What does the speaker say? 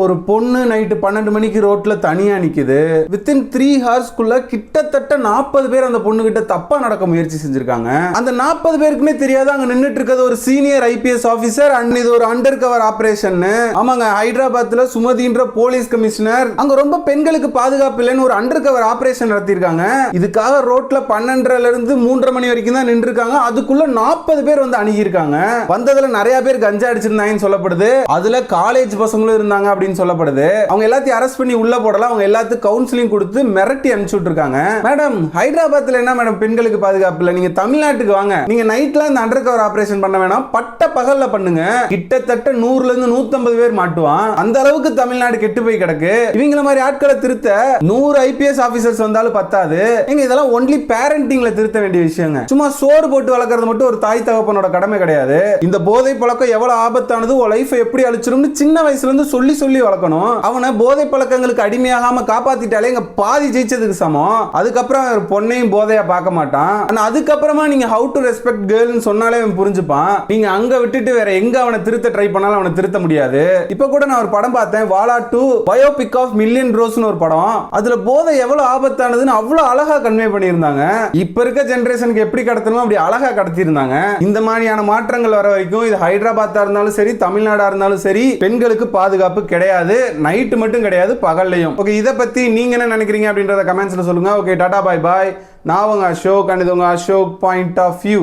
ஒரு பொண்ணு நைட்டு 12 மணிக்கு ரோட்ல தனியா நிக்குது. வித்தின் 3 ஹவர்ஸ்க்குள்ள கிட்டத்தட்ட 40 பேர் அந்த பொண்ணு கிட்ட தப்பா நடக்க முயற்சி செஞ்சிருக்காங்க. அந்த 40 பேருக்குமே தெரியாது அங்க நின்னுட்டு இருக்கிறது ஒரு சீனியர் ஐபிஎஸ் ஆபீசர் அண்ட் இது ஒரு அண்டர் கவர் ஆபரேஷன். ஆமாங்க, ஹைதராபாத்ல சுமதின்ற போலீஸ் கமிஷனர் அங்க ரொம்ப பெண்களுக்கு பாதுகாப்பு இல்லைன்னு ஒரு அண்டர் கவர் ஆபரேஷன் நடத்திருக்காங்க. இதுக்காக ரோட்ல 12:30 இருந்து 3:30 மணி வரைக்கும் தான் நின்று இருக்காங்க. அதுக்குள்ள 40 பேர் வந்து அணுகியிருக்காங்க. வந்ததுல நிறைய பேர் கஞ்சா அடிச்சிருந்தாங்கன்னு சொல்லப்படுது. அதுல காலேஜ் பசங்களும் இருந்தாங்க அப்படின்னு சொல்லப்படுது. அவங்க எல்லாத்தையும் அரெஸ்ட் பண்ணி உள்ள போடலாம். அவங்க எல்லாத்துக்கும் கவுன்சிலிங் கொடுத்து மிரட்டி அனுப்பிச்சுட்டு இருக்காங்க. மேடம், ஹைதராபாத்ல என்ன மேடம் பெண்களுக்கு பாதுகாப்பு இல்ல? நீங்க தமிழ்நாட்டுக்கு வாங்க. நீங்க நைட்ல இந்த அண்டர் கவர் ஆபரேஷன் பண்ண வேணாம், பட்ட பகல்ல பண்ணுங்க. கிட்டத்தட்ட 100ல இருந்து 150 பேர் மாட்டுவான். அந்த அளவுக்கு தமிழ்நாடு கெட்டு போய் கிடக்கு. இவங்கள மாதிரி ஆட்களை திருத்த 100 ஐபிஎஸ் ஆபீசர்ஸ் வந்தாலும் பத்தாது. எங்க இதெல்லாம் ஒன்லி பேரண்டிங்ல திருத்த வேண்டிய விஷயங்க. சும்மா சோறு போட்டு வளர்க்கறது மட்டும் ஒரு தாய் தகப்பனோட கடமை கிடையாது. இந்த போதை பழக்கம் எவ்வளவு ஆபத்தானது, உன் லைஃப் எப்படி அழிச்சிரும்னு சின்ன வயசுல இருந்து சொல்லி சொல்லி வளர்க்கணும். அவனை போதை பழக்கங்களுக்கு அடிமையாகாம காப்பாத்திட்டாலே எங்க பாதி ஜெயிச்சதுக்கு சமம். அதுக்கப்புறம் பொண்ணையும் போதையா பார்க்க மாட்டான். ஆனா அதுக்கப்புறமா நீங்க ஹவு டு ரெஸ்பெக்ட் கேர்ள்னு சொன்னாலே அவன் புரிஞ்சுப்பான். நீங்க அங்க விட்டுட்டு வேற எங்க அவனை திருத்த ட்ரை பண்ணாலும் அவனை திருத்த முடியாது. இப்ப கூட நான் ஒரு படம் பார்த்தேன், வாலா 2 பயோபிக் ஆஃப் மில்லியன் ரோஸ்னு ஒரு படம். அதுல போதை எவ்வளவு ஆபத்தானதுன்னு அவ்வளவு அழகா கன்வே பண்ணியிருந்தாங்க. இப்ப இருக்க ஜெனரேஷனுக்கு எப்படி கடத்தணும் அப்படி அழகா கடத்தி இருந்தாங்க. இந்த மாதிரியான மாற்றங்கள் வர வரைக்கும் இது ஹைதராபாத்தா இருந்தாலும் சரி, தமிழ்நாடா இருந்தாலும் சரி, பெண்களுக்கு பாதுகாப்பு கிடையாது. நைட்டு மட்டும் கிடையாது, பகல்லையும். ஓகே, இதை பத்தி நீங்க என்ன நினைக்கிறீங்க அப்படின்றத கமெண்ட்ஸ்ல சொல்லுங்க. Okay, Tata, bye bye. நான் உங்க அசோக் அண்ட் இது உங்க அசோக் பாயிண்ட் ஆஃப் வியூ.